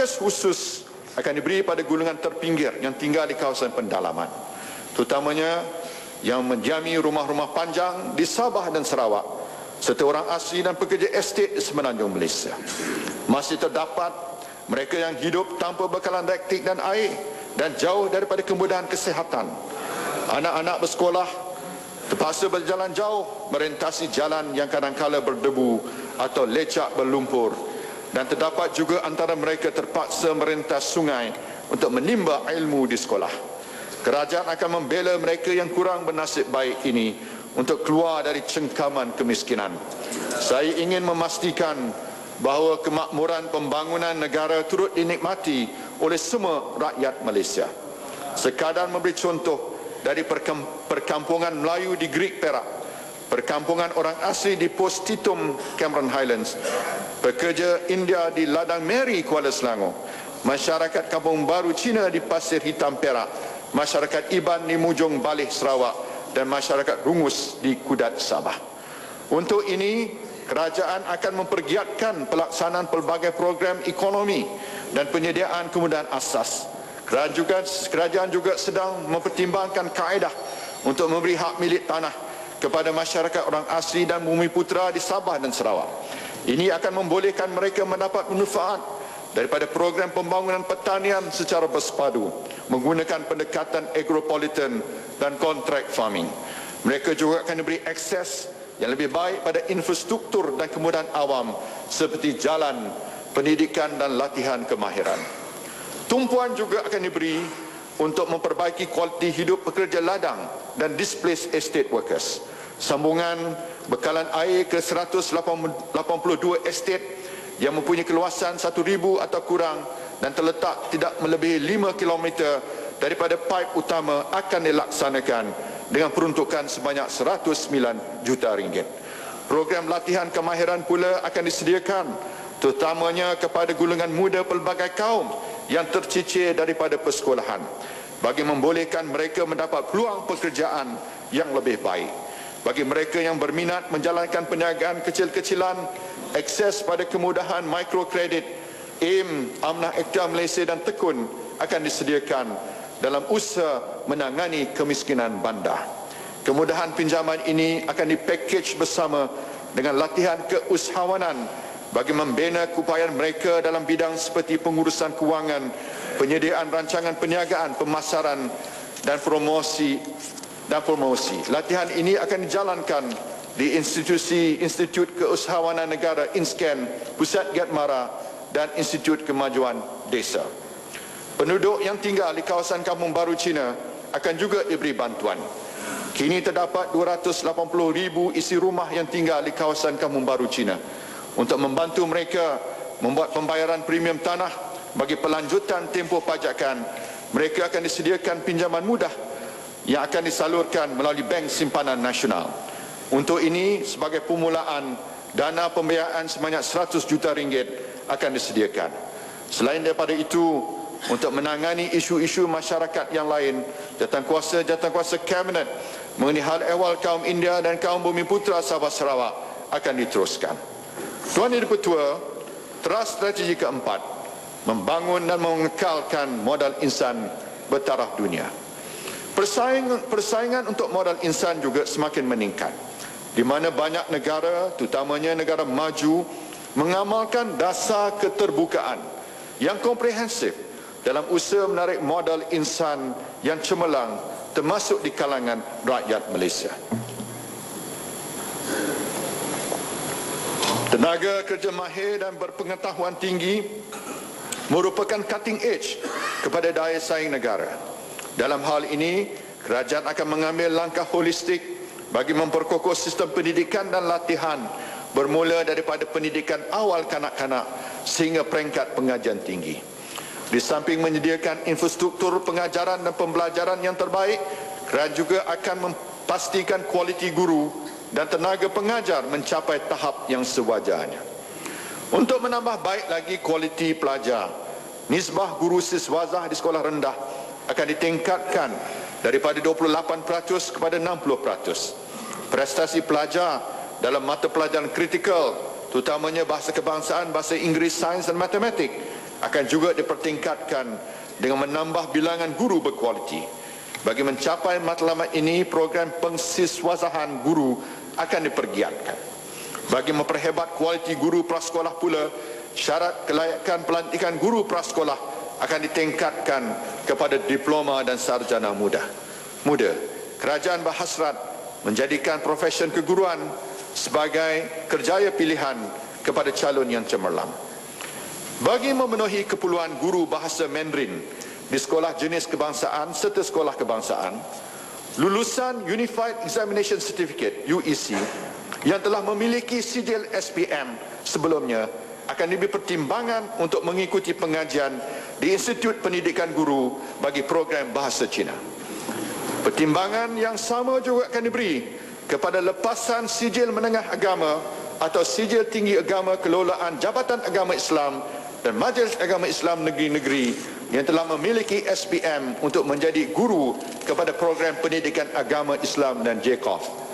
Fokus khusus akan diberi pada golongan terpinggir yang tinggal di kawasan pendalaman, terutamanya yang mendiami rumah-rumah panjang di Sabah dan Sarawak, serta orang asli dan pekerja estet di Semenanjung Malaysia. Masih terdapat mereka yang hidup tanpa bekalan elektrik dan air dan jauh daripada kemudahan kesihatan. Anak-anak bersekolah terpaksa berjalan jauh merentasi jalan yang kadang-kala berdebu atau lecak berlumpur, dan terdapat juga antara mereka terpaksa merentas sungai untuk menimba ilmu di sekolah. Kerajaan akan membela mereka yang kurang bernasib baik ini untuk keluar dari cengkaman kemiskinan. Saya ingin memastikan bahawa kemakmuran pembangunan negara turut dinikmati oleh semua rakyat Malaysia. Sekadar memberi contoh dari perkampungan Melayu di Greek Perak, perkampungan orang asli di Pos Titum Cameron Highlands, pekerja India di Ladang Meri Kuala Selangor, masyarakat Kampung Baru Cina di Pasir Hitam Perak, masyarakat Iban di Mujung Balih Sarawak, dan masyarakat Rungus di Kudat Sabah. Untuk ini, kerajaan akan mempergiatkan pelaksanaan pelbagai program ekonomi dan penyediaan kemudahan asas. Kerajaan juga sedang mempertimbangkan kaedah untuk memberi hak milik tanah kepada masyarakat orang asli dan bumi putera di Sabah dan Sarawak. Ini akan membolehkan mereka mendapat manfaat daripada program pembangunan pertanian secara bersepadu menggunakan pendekatan agropolitan dan contract farming. Mereka juga akan diberi akses yang lebih baik pada infrastruktur dan kemudahan awam seperti jalan, pendidikan dan latihan kemahiran. Tumpuan juga akan diberi untuk memperbaiki kualiti hidup pekerja ladang dan displaced estate workers. Sambungan bekalan air ke 182 estate yang mempunyai keluasan 1,000 atau kurang dan terletak tidak melebihi 5 km daripada paip utama akan dilaksanakan dengan peruntukan sebanyak 109 juta ringgit. Program latihan kemahiran pula akan disediakan terutamanya kepada golongan muda pelbagai kaum yang tercicir daripada persekolahan bagi membolehkan mereka mendapat peluang pekerjaan yang lebih baik. Bagi mereka yang berminat menjalankan perniagaan kecil-kecilan, akses pada kemudahan mikrokredit, AIM, Amanah Akta Malaysia dan Tekun akan disediakan dalam usaha menangani kemiskinan bandar. Kemudahan pinjaman ini akan dipakej bersama dengan latihan keusahawanan bagi membina keupayaan mereka dalam bidang seperti pengurusan kewangan, penyediaan rancangan perniagaan, pemasaran dan promosi. Latihan ini akan dijalankan di Institut Keusahawanan Negara INSCAN, Pusat Giatmara dan Institut Kemajuan Desa. Penduduk yang tinggal di kawasan Kampung Baru Cina akan juga diberi bantuan. Kini terdapat 280,000 isi rumah yang tinggal di kawasan Kampung Baru Cina. Untuk membantu mereka membuat pembayaran premium tanah bagi pelanjutan tempoh pajakan, mereka akan disediakan pinjaman mudah yang akan disalurkan melalui Bank Simpanan Nasional. Untuk ini, sebagai permulaan, dana pembiayaan sebanyak 100 juta ringgit akan disediakan. Selain daripada itu, untuk menangani isu-isu masyarakat yang lain, jawatankuasa Kabinet mengenai hal ehwal kaum India dan kaum Bumi Putera Sabah Sarawak akan diteruskan. Tuan Yang Dipertua, teras strategi keempat, membangun dan mengekalkan modal insan bertaraf dunia. Persaingan untuk modal insan juga semakin meningkat, di mana banyak negara, terutamanya negara maju, mengamalkan dasar keterbukaan yang komprehensif dalam usaha menarik modal insan yang cemerlang termasuk di kalangan rakyat Malaysia. Tenaga kerja mahir dan berpengetahuan tinggi merupakan cutting edge kepada daya saing negara. Dalam hal ini, kerajaan akan mengambil langkah holistik bagi memperkokoh sistem pendidikan dan latihan bermula daripada pendidikan awal kanak-kanak sehingga peringkat pengajian tinggi. Di samping menyediakan infrastruktur pengajaran dan pembelajaran yang terbaik, kerajaan juga akan memastikan kualiti guru dan tenaga pengajar mencapai tahap yang sewajarnya. Untuk menambah baik lagi kualiti pelajar, nisbah guru siswazah di sekolah rendah akan ditingkatkan daripada 28% kepada 60%. Prestasi pelajar dalam mata pelajaran kritikal, terutamanya bahasa kebangsaan, bahasa Inggeris, sains dan matematik, akan juga dipertingkatkan dengan menambah bilangan guru berkualiti. Bagi mencapai matlamat ini, program pengsiswasahan guru akan dipergiatkan. Bagi memperhebat kualiti guru prasekolah pula, syarat kelayakan pelantikan guru prasekolah akan ditingkatkan kepada diploma dan sarjana muda. Kerajaan berhasrat menjadikan profesion keguruan sebagai kerjaya pilihan kepada calon yang cemerlang. Bagi memenuhi keperluan guru bahasa Mandarin di sekolah jenis kebangsaan serta sekolah kebangsaan, lulusan Unified Examination Certificate UEC yang telah memiliki sijil SPM sebelumnya akan diberi pertimbangan untuk mengikuti pengajian di Institut Pendidikan Guru bagi program bahasa Cina. Pertimbangan yang sama juga akan diberi kepada lepasan sijil menengah agama atau sijil tinggi agama kelolaan Jabatan Agama Islam dan Majlis Agama Islam negeri-negeri yang telah memiliki SPM untuk menjadi guru kepada program pendidikan agama Islam dan JCOF.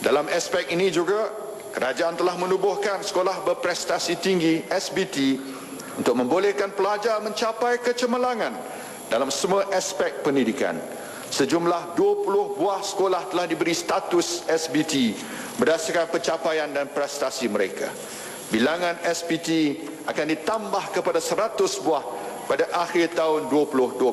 Dalam aspek ini juga, kerajaan telah menubuhkan sekolah berprestasi tinggi SBT untuk membolehkan pelajar mencapai kecemerlangan dalam semua aspek pendidikan. Sejumlah 20 buah sekolah telah diberi status SBT berdasarkan pencapaian dan prestasi mereka. Bilangan SBT akan ditambah kepada 100 buah pada akhir tahun 2012.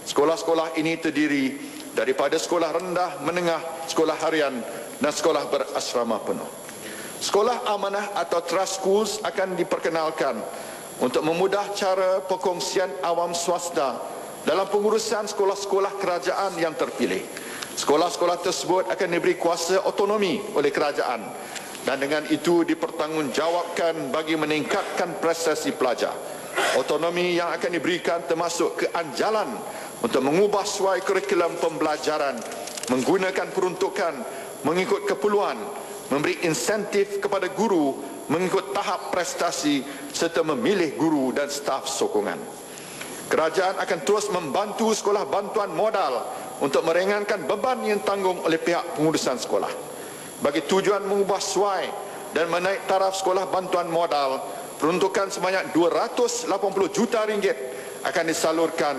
Sekolah-sekolah ini terdiri daripada sekolah rendah, menengah, sekolah harian dan sekolah berasrama penuh. Sekolah amanah atau trust schools akan diperkenalkan untuk memudah cara perkongsian awam swasta dalam pengurusan sekolah-sekolah kerajaan yang terpilih. Sekolah-sekolah tersebut akan diberi kuasa otonomi oleh kerajaan dan dengan itu dipertanggungjawabkan bagi meningkatkan prestasi pelajar. Otonomi yang akan diberikan termasuk keanjalan untuk mengubah suai kurikulum pembelajaran, menggunakan peruntukan mengikut keperluan, memberi insentif kepada guru mengikut tahap prestasi serta memilih guru dan staf sokongan. Kerajaan akan terus membantu sekolah bantuan modal untuk meringankan beban yang tanggung oleh pihak pengurusan sekolah. Bagi tujuan mengubah suai dan menaik taraf sekolah bantuan modal, peruntukan sebanyak 280 juta ringgit akan disalurkan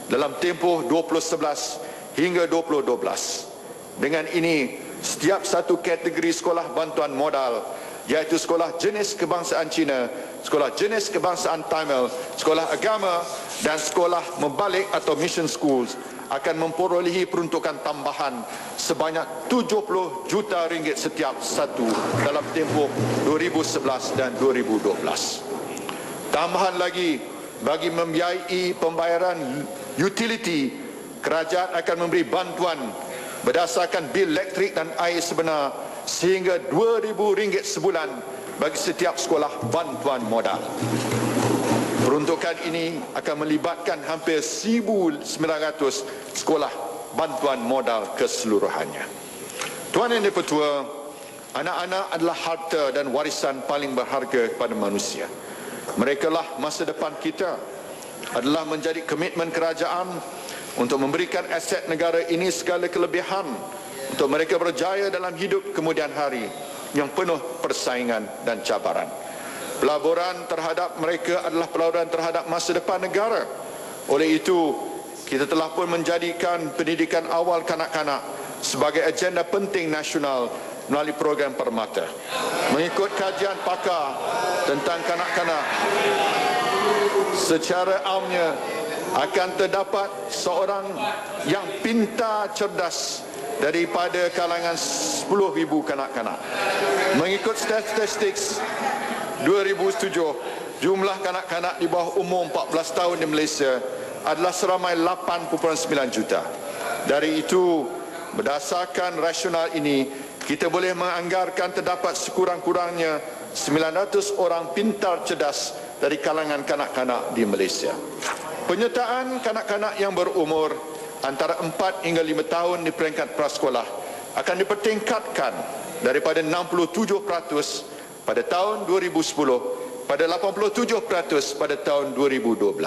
dalam tempoh 2011 hingga 2012. Dengan ini, setiap satu kategori sekolah bantuan modal, iaitu sekolah jenis kebangsaan Cina, sekolah jenis kebangsaan Tamil, sekolah agama dan sekolah membalik atau mission schools akan memperolehi peruntukan tambahan sebanyak 70 juta ringgit setiap satu dalam tempoh 2011 dan 2012. Tambahan lagi, bagi membiayai pembayaran utility, kerajaan akan memberi bantuan berdasarkan bil elektrik dan air sebenar sehingga RM2,000 sebulan bagi setiap sekolah bantuan modal. Peruntukan ini akan melibatkan hampir 1,900 sekolah bantuan modal keseluruhannya. Tuan Yang Dipertua, anak-anak adalah harta dan warisan paling berharga kepada manusia. Merekalah masa depan kita. Adalah menjadi komitmen kerajaan untuk memberikan aset negara ini segala kelebihan untuk mereka berjaya dalam hidup kemudian hari yang penuh persaingan dan cabaran. Pelaburan terhadap mereka adalah pelaburan terhadap masa depan negara. Oleh itu, kita telah pun menjadikan pendidikan awal kanak-kanak sebagai agenda penting nasional melalui program Permata. Mengikut kajian pakar tentang kanak-kanak, secara amnya akan terdapat seorang yang pintar cerdas daripada kalangan 10,000 kanak-kanak. Mengikut statistik 2007, jumlah kanak-kanak di bawah umur 14 tahun di Malaysia adalah seramai 8.9 juta. Dari itu, berdasarkan rasional ini, kita boleh menganggarkan terdapat sekurang-kurangnya 900 orang pintar cerdas dari kalangan kanak-kanak di Malaysia. Penyertaan kanak-kanak yang berumur antara 4 hingga 5 tahun di peringkat prasekolah akan dipertingkatkan daripada 67% pada tahun 2010 pada 87% pada tahun 2012.